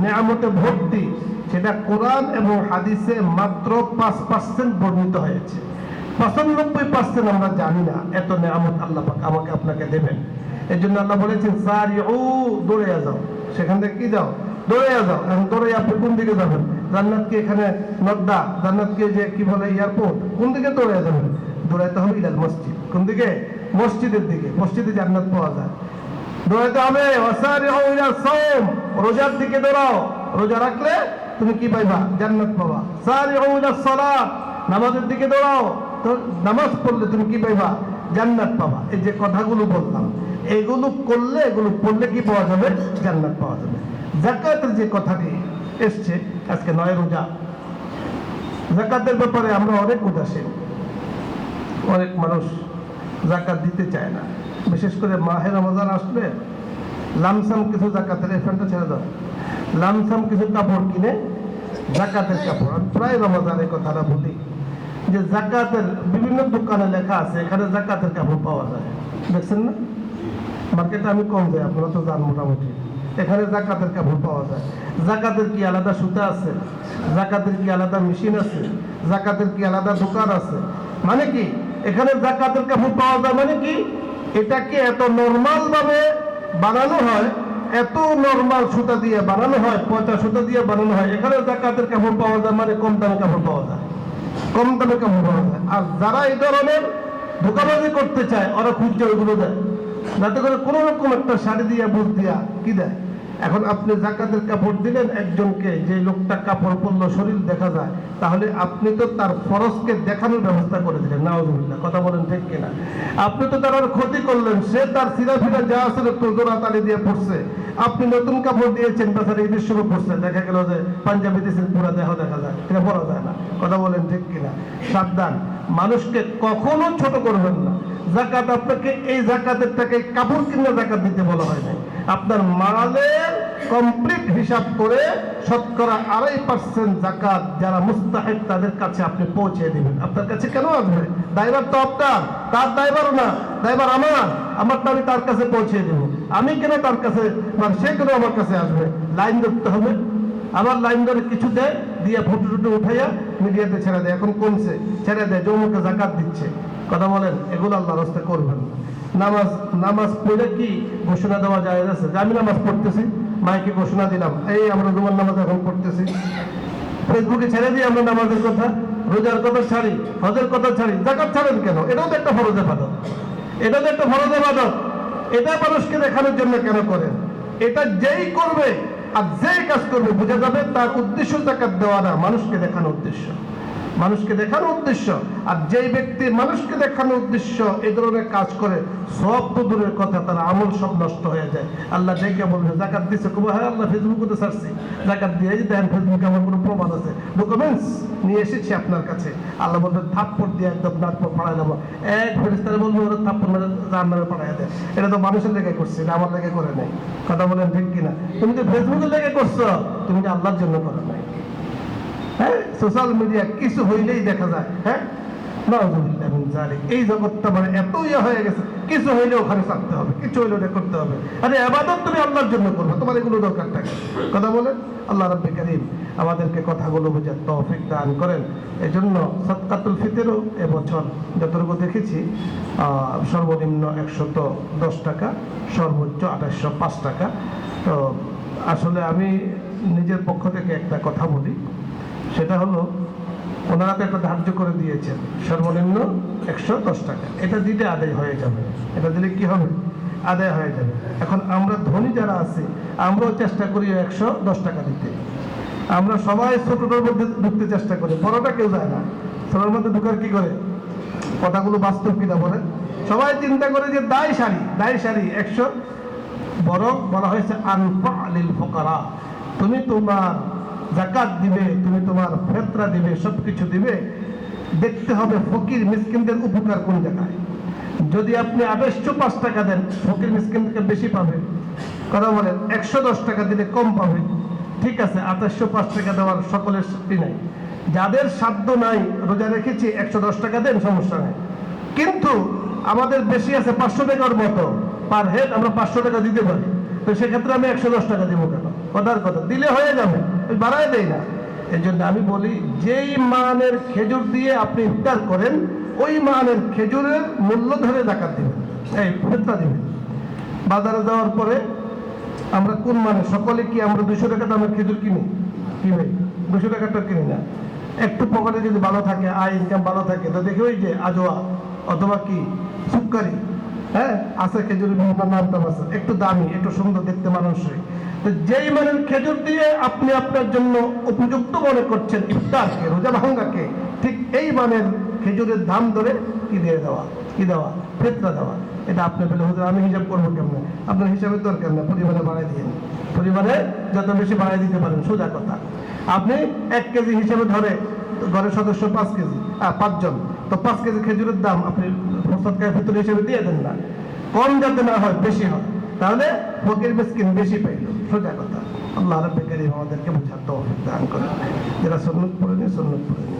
নেয়ামতে ভর্তি, সেটা কোরআন এবং হাদিসে মাত্র 5% বর্ণিত হয়েছে। 95% আমরা জানি না এত নেয়ামত আল্লাহ পাক আমাকে আপনাকে দেবেন। এর জন্য আল্লাহ বলেছেন সারিউ, দৌড়ে যাও। সেখান থেকে কি যাও? দৌড়ে যাও। এখন দৌড়ে আপনি কোন দিকে যাবেন? জান্নাত কি এখানে নদ্দা? জান্নাত কি যে কি বলে এয়ারপোর্ট? কোন দিকে দৌড়ে যাবেন? দৌড়াইতে হবে ইলাল মসজিদ। কোন দিকে? মসজিদের দিকে। মসজিদে জান্নাত পাওয়া যায়। দৌড়াইতে হবে ওয়াসারিউ ইলা সাওম, রোজার দিকে দৌড়াও। রোজা রাখলে তুমি কি পাইবা? জান্নাত পাবা। সারিউ ইলা সালাত, নামাজের দিকে দৌড়াও, তো নামাজ পড়লে তুমি কি পাইবা? জান্নাত পাবা। এই যে কথাগুলো বললাম, এগুলো করলে, এগুলো পড়লে কি পাওয়া যাবে? জান্নাত পাওয়া যাবে। যাকাতের যে কথাটি এসছে, আজকে 9 রোজা, যাকাতের ব্যাপারে আমরা অনেক উদাসীন। অনেক মানুষ যাকাত দিতে চায় না, বিশেষ করে মাহে রমজান আসলে লামসাম কিছু জাকাতের, এই ফ্যানটা ছেড়ে দাও, লামসাম কিছু কাপড় কিনে জাকাতের কাপড়। আমি প্রায় রমজানের কথাটা বলি যে জাকাতের বিভিন্ন দোকানে লেখা আছে এখানে জাকাতের কাপড় পাওয়া যায়, দেখছেন না? মার্কেটে আমি কম যাই, আপনারা তো জান মোটামুটি। এখানে জাকাতের কাপড় পাওয়া যায়। জাকাতের কি আলাদা সুতা আছে? জাকাতের কি আলাদা মেশিন আছে? জাকাতের কি আলাদা দোকান আছে? মানে কি এখানে জাকাতের কাপড় পাওয়া যায় মানে কি এটাকে এত নর্মাল ভাবে বানানো হয়, এত নর্মাল সুতা দিয়ে বানানো হয়, পচা সুতা দিয়ে বানানো হয়, এখানে জাকাতের কাপড় পাওয়া যায় মানে কম দামে কাপড় পাওয়া যায়, কম দামে কাপড় পাওয়া যায়। আর যারা এই ধরনের ধোকাবাজি করতে চায় ওরা খুঁজছে ওইগুলো দেয়, যাতে করে কোনো রকম একটা শাড়ি দিয়া বুঝ দিয়া কি দেয়। এখন আপনি জাকাতের কাপড় দিলেন একজনকে, যে লোকটা কাপড় পরলো শরীর দেখা যায়, তাহলে আপনি তো তার ফরজকে দেখানোর ব্যবস্থা করে দিলেন। নাউজুবিল্লাহ, কথা বলেন ঠিক কিনা? আপনি তো তার ক্ষতি করলেন, সে তার সিরা ফিরা যা আসলে তোজোরা তালি দিয়ে পড়ছে, আপনি নতুন কাপড় দিয়েছেন বেচারা ঈদের সময় পড়ছে, দেখা গেল যে পাঞ্জাবি দিয়েছেন পুরা দেহ দেখা যায়, এটা পড়া যায় না। কথা বলেন ঠিক কিনা? সাবধান, মানুষকে কখনো ছোট করবেন না। জাকাত আপনাকে এই জাকাতের টাকায় কাপড় কিনে জাকাত দিতে বলা হয় নাই। আপনার মালের কমপ্লিট হিসাব করে শতকরা 2.5% জাকাত যারা মুস্তাহিক তাদের কাছে আপনি পৌঁছে দিবেন। আপনার কাছে কেন আসবে? দায়ভার তো আপনার, তার দায়ভার না, দায়ভার আমারটা আমি তার কাছে পৌঁছে দেব। আমি কেন তার কাছে, মানে সে কেন আমার কাছে আসবে? লাইন ধরতে হবে। আবার লাইন ধরে কিছু দেয়, দিয়ে ফটো টুটো উঠাইয়া মিডিয়াতে ছেড়ে দেয়, এখন কমছে ছেড়ে দেয়, জমুকে জাকাত দিচ্ছে। কথা বলেন, এগুলো আল্লাহর রাস্তা করবেন না। নামাজ পড়ে কি ঘোষণা দেওয়া যায় আছে যে আমি নামাজ পড়তেছি, মাইকে ঘোষণা দিলাম এই আমরা জুমার নামাজ এখন পড়তেছি, ফেসবুকে ছেড়ে দিই আমরা নামাজের কথা, রোজার কথা ছাড়ি, হজের কথা ছাড়ি, জাকাত ছাড়েন কেন? এটাও তো একটা ফরজ ইবাদত, এটাও তো একটা ফরজ ইবাদত। এটা মানুষকে দেখানোর জন্য কেন করেন? এটা যেই করবে আর যেই কাজ করবে বুঝে যাবে তার উদ্দেশ্য জাকাত দেওয়া না, মানুষকে দেখানোর উদ্দেশ্য, মানুষকে দেখানোর উদ্দেশ্য। আর যেই ব্যক্তি মানুষকে দেখানোর উদ্দেশ্য এই ধরনের কাজ করে, সব তো দূরের কথা, তার আমল সব নষ্ট হয়ে যায়। আল্লাহ দেখে বলবে জাকাত দিচ্ছে, কবে হ্যাঁ আল্লাহ ফেসবুকে ছাড়ছি, জাকাত দিয়ে দেন, ফেসবুকে আমার কোনো প্রমাণ আছে, ডকুমেন্টস নিয়ে এসেছি আপনার কাছে। আল্লাহ বলবে থাপ্পড় দিয়ে একদম নাটপড় পাড়াই দেবো, এক ফেরেশতারে বলবো ওরা থাপ্পড় মেরে জাহান্নামে পাঠাই দেয়। এটা তো মানুষের লেগে করছে, এটা আমার লেগে করে নাই। কথা বলেন ঠিক কিনা? তুমি যে ফেসবুকের লেগে করছো, তুমি যে আল্লাহর জন্য করো নাই। হ্যাঁ, সোশ্যাল মিডিয়া কিছু হইলেই দেখা যায়। হ্যাঁ, এই জগৎটা মানে এত হয়ে গেছে, কিছু হইলে ওখানে থাকতে হবে, কিছু হইলে ওটা করতে হবে। আরে ইবাদত তুমি আল্লাহর জন্য করবে, তোমার এগুলো দরকার থাকে। কথা বলেন, আল্লাহ রাব্বুল কারীম আমাদেরকে কথাগুলো বোঝার তৌফিক দান করেন। এই জন্য সাদকাতুল ফিতরও এবছর যতটুকু দেখেছি সর্বনিম্ন 110 টাকা, সর্বোচ্চ 2805 টাকা। তো আসলে আমি নিজের পক্ষ থেকে একটা কথা বলি, সেটা হলো ওনারা তো একটা ধার্য করে দিয়েছেন সর্বনিম্ন 110 টাকা, এটা দিলে আদায় হয়ে যাবে। এটা দিলে কি হবে? আদায় হয়ে যাবে। এখন আমরা ধনী যারা আছি আমরাও চেষ্টা করি 110 টাকা দিতে। আমরা সবাই ছোটটার মধ্যে ঢুকতে চেষ্টা করি, বড়টা কেউ যায় না। ছোটোর মধ্যে ঢুকার কি করে? কথাগুলো বাস্তব কিনা বলে সবাই চিন্তা করে যে দায় শাড়ি 100, বরং বলা হয়েছে আনফা লিল ফুকারা, তুমি তোমার জাকাত দিবে, তুমি তোমার ফিতরা দিবে, সবকিছু দিবে, দেখতে হবে ফকির মিসকিনদের উপকার কোন জায়গায়। যদি আপনি 2805 টাকা দেন, ফকির মিসকিন থেকে বেশি পাবে। কথা বলেন, 110 টাকা দিলে কম পাবে। ঠিক আছে, 2805 টাকা দেওয়ার সকলের শক্তি নাই, যাদের সাধ্য নাই, রোজা রেখেছি 110 টাকা দেন, সমস্যা নেই। কিন্তু আমাদের বেশি আছে 500 টাকার মতো পার হেড, আমরা 500 টাকা দিতে পারি, তো সেক্ষেত্রে আমি 110 টাকা দিব কেন? কথার কথা, দিলে হয়ে যাবে, বাড়ায় দেয় না। এই জন্য আমি বলি, যেই মানের খেজুর দিয়ে আপনি ইফতার করেন, ওই মানের খেজুরের মূল্য ধরে জাকাত দিবেন, এই ফিতরা দিবেন। বাজারে যাওয়ার পরে আমরা কোন মানে সকলে কি আমরা 200 টাকা দামের খেজুর কিনি? কি ভাই, 200 টাকাটা কিনি না। একটু পকেটে যদি ভালো থাকে, আয় ইনকাম ভালো থাকে, তো দেখে ওই যে আজোয়া অথবা কি সুক্কারি, হ্যাঁ আছে খেজুরের বিভিন্ন নাম টাম আছে, একটু দামি, একটু সুন্দর দেখতে মানুষের। তো যেই মানের খেজুর দিয়ে আপনি আপনার জন্য উপযুক্ত মনে করছেন ইফতারকে, রোজা ভাঙ্গাকে, ঠিক এই মানের খেজুরের দাম ধরে কি দিয়ে দেওয়া, কি দেওয়া, ফিতরা দেওয়া। এটা আপনি পেলে হুজুর আমি হিসাব করবো কেমন? আপনার হিসাবের দরকার না, পরিবারে বাড়াই দিন, পরিবারে যত বেশি বাড়াই দিতে পারেন, সোজা কথা। আপনি 1 কেজি হিসাবে ধরে, ঘরের সদস্য 5 কেজি, 5 জন, তো 5 কেজি খেজুরের দাম আপনি ফিতরা হিসেবে দিয়ে দেন না, কম যাতে না হয়, বেশি হয়। তাহলে ফকির মিসকিন বেশি পাইল, সোজা কথা। আল্লাহ রাব্বুল কারীম আমাদেরকে বোঝার তৌফিক দান করেন। যারা সুন্নাত পড়েনি সুন্নাত পড়েনি।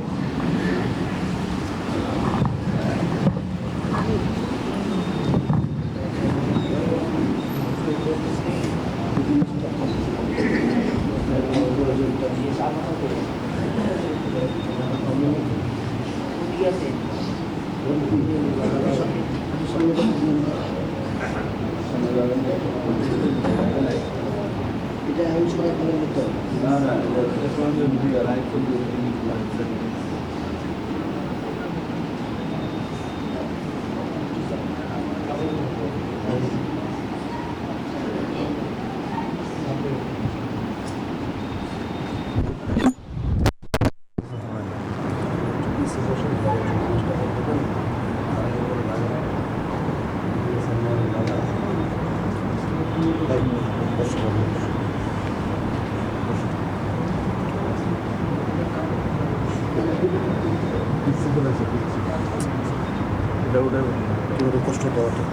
কষ্ট দেওয়াটা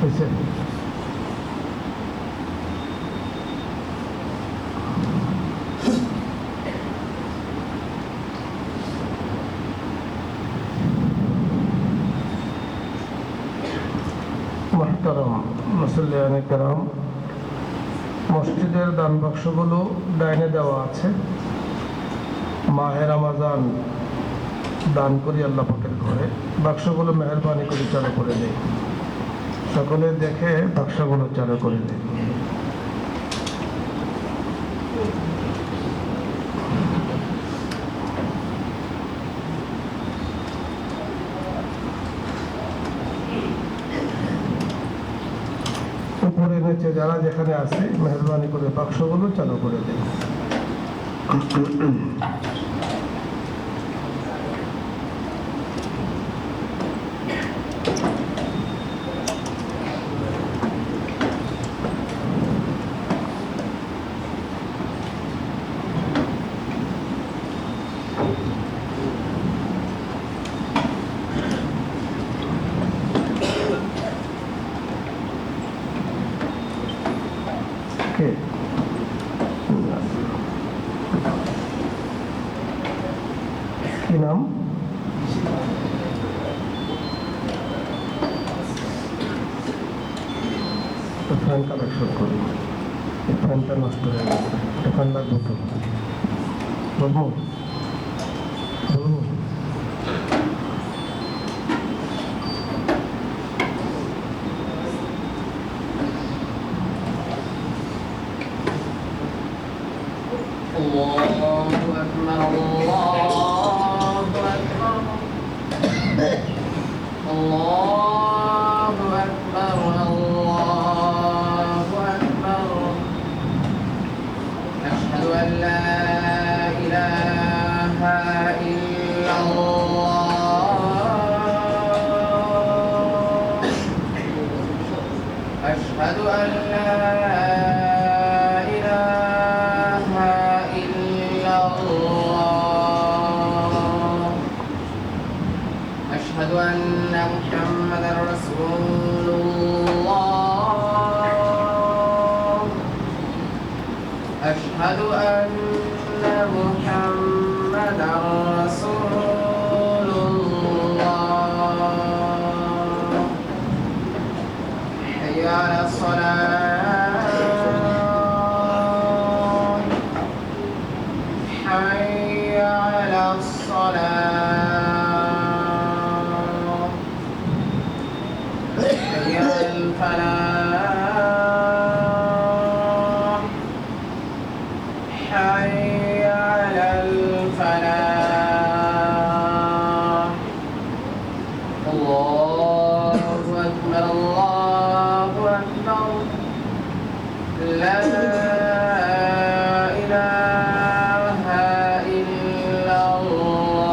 হয়েছে? মুহতারাম মুসল্লিয়ানে কেরাম, মসজিদের দান বাক্সগুলো ডাইনে দেওয়া আছে। মাহে রমাজান দান করি আল্লাহ পাকের ঘরে। বাক্সগুলো মেহরবানি করে চালু করে দেয়, সকলে দেখে বাক্সগুলো চালু করে দেয়। উপরে নিচে যারা যেখানে আছে মেহরবানি করে বাক্সগুলো চালু করে দেয়। কি নাম? ফ্যান কালেকশন করি, ফ্যানটা নষ্ট হয়ে গেছে, ফ্যান লাগবে তো বলবো বলবো। أشهد أن لا إله إلا الله أشهد أن محمدا رسول الله أشهد أن محمدا رسول الله حي على الصلاة حي على الصلاة حي على الفلاح حي على الفلاح الله أكبر الله أكبر لا إله إلا الله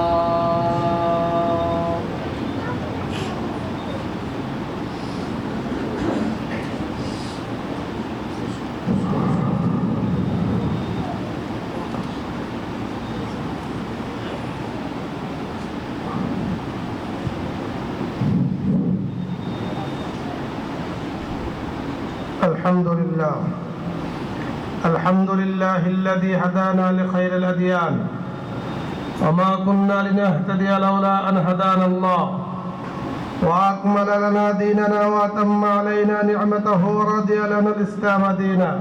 الحمد لله الحمد لله الذي هدانا لخير الأديان وما كنا لنهتدي لولا أن هدانا الله وأكمل لنا ديننا وأتم علينا نعمته ورضي لنا الإسلام دينا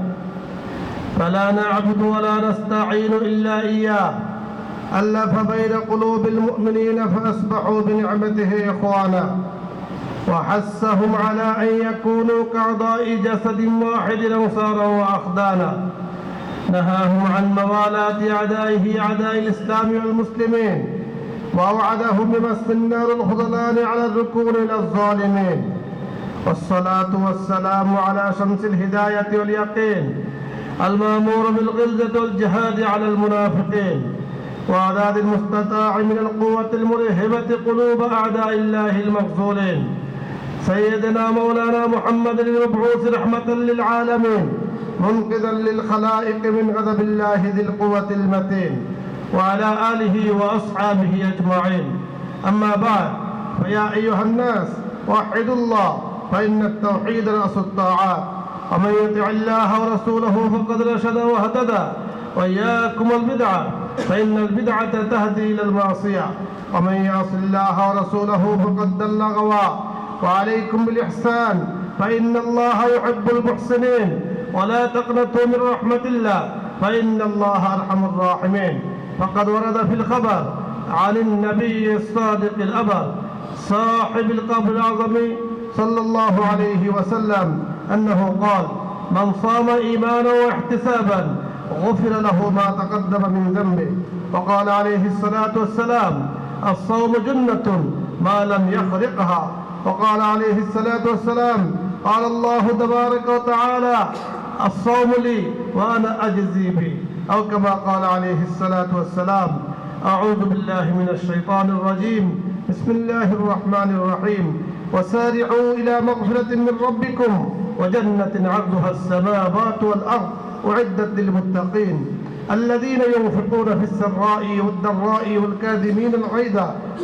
فلا نعبد ولا نستعين إلا إياه ألف بين قلوب المؤمنين فأصبحوا بنعمته إخوانا وحثهم على أن يكونوا كأعضاء جسد واحد أنصارا وأخدانا نهاهم عن موالاة أعدائه أعداء الإسلام والمسلمين وأوعدهم بمس النار الخذلان على الركون إلى الظالمين والصلاة والسلام على شمس الهداية واليقين المأمور بالغلظة والجهاد على المنافقين وأعداد المستطاع من القوة المرهبة قلوب أعداء الله المخذولين سيدنا مولانا محمد المبعوث رحمة للعالمين منقذا للخلائق من غضب الله ذي القوة المتين وعلى آله وأصحابه أجمعين أما بعد فيا أيها الناس وحدوا الله فإن التوحيد رأس الطاعات ومن يطع الله ورسوله فقد رشد واهتدى وإياكم البدعة فإن البدعة تهدي إلى المعصية ومن يعص الله ورسوله فقد ضل غوى وعليكم بالإحسان فإن الله يحب المحسنين ولا تقنطوا من رحمة الله فإن الله أرحم الراحمين. فقد ورد في الخبر عن النبي الصادق الأبر صاحب القبر الأعظم صلى الله عليه وسلم أنه قال: من صام إيمانا واحتسابا غفر له ما تقدم من ذنبه. وقال عليه الصلاة والسلام: الصوم جنة ما لم يخرقها. وقال عليه الصلاة والسلام: قال الله تبارك وتعالى: الصوم لي وأنا أجزي به، أو كما قال عليه الصلاة والسلام. أعوذ بالله من الشيطان الرجيم. بسم الله الرحمن الرحيم. وسارعوا إلى مغفرة من ربكم وجنة عرضها السماوات والأرض أعدت للمتقين الذين ينفقون في السراء والضراء والكاظمين الغيظ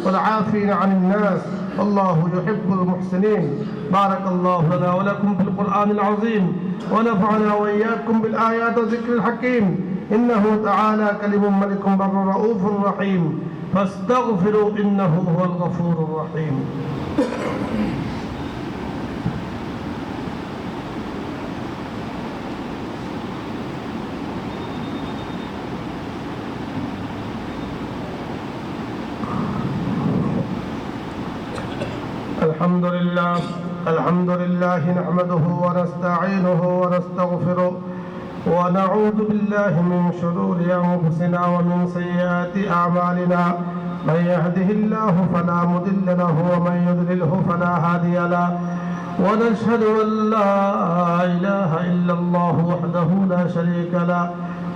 والعافين عن الناس والله يحب المحسنين. بارك الله لنا ولكم في القرآن العظيم ونفعنا وإياكم بالآيات والذكر الحكيم. إنه تعالى كلم ملك بر رؤوف رحيم فاستغفروا إنه هو الغفور الرحيم. الحمد لله نحمده ونستعينه ونستغفره ونعوذ بالله من شرور أنفسنا ومن سيئات أعمالنا. من يهده الله فلا مضل له ومن يضلله فلا هادي له. ونشهد أن لا إله إلا الله وحده لا شريك له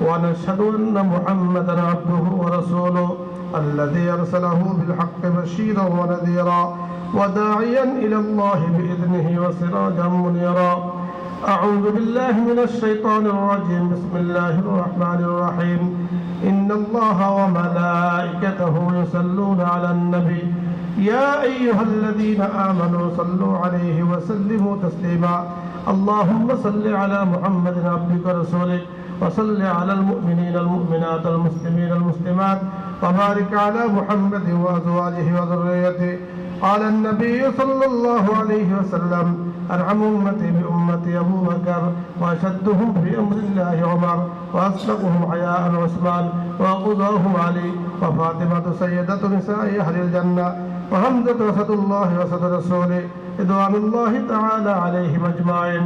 ونشهد أن محمدا عبده ورسوله الذي أرسله بالحق بشيرا ونذيرا وداعيا إلى الله بإذنه وسراجا منيرا. أعوذ بالله من الشيطان الرجيم. بسم الله الرحمن الرحيم. إن الله وملائكته يصلون على النبي يا أيها الذين آمنوا صلوا عليه وسلموا تسليما. اللهم صل على محمد عبدك ورسولك وصل على المؤمنين المؤمنات المسلمين المسلمات وبارك على محمد وأزواجه وذريته. قال النبي صلى الله عليه وسلم: أرحم أمتي بأمتي أبو بكر وأشدهم بأمر الله عمر وأصدقهم حياء عثمان وأقضاهم علي وفاطمة سيدة نساء أهل الجنة وحمزة أسد الله وأسد رسوله رضوان الله تعالى عليهم أجمعين.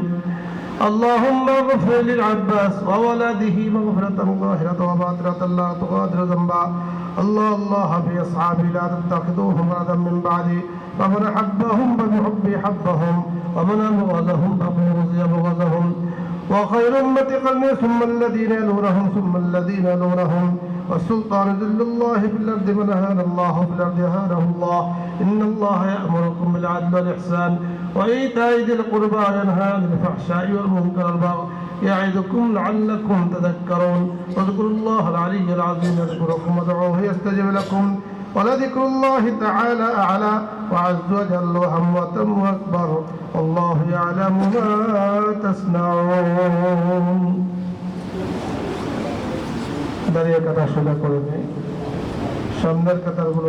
اللهم اغفر للعباس وولده مغفرة ظاهرة وباطنة لا تغادر ذنبا. الله في أصحابي لا تتخذوهم غدا من بعدي. فمن أحبهم فبحبي حبهم ومن أبغضهم فبغضهم. وخير أمتي قرني ثم الذين يلونهم ثم الذين يلونهم. والسلطان ذل الله في الأرض من أهان الله في الأرض أهانه الله. إن الله يأمركم بالعدل والإحسان وإيتاء ذي القربى وينهى عن الفحشاء والمنكر والبغي يعظكم لعلكم تذكرون. واذكروا الله العلي العظيم يذكركم وادعوه يستجب لكم. ولذكر الله تعالى أعلى وعز وجل وهم وتم أكبر والله يعلم ما تصنعون. দাঁড়িয়ে কাটা সোজা করে নেই। সামনের কাতারগুলো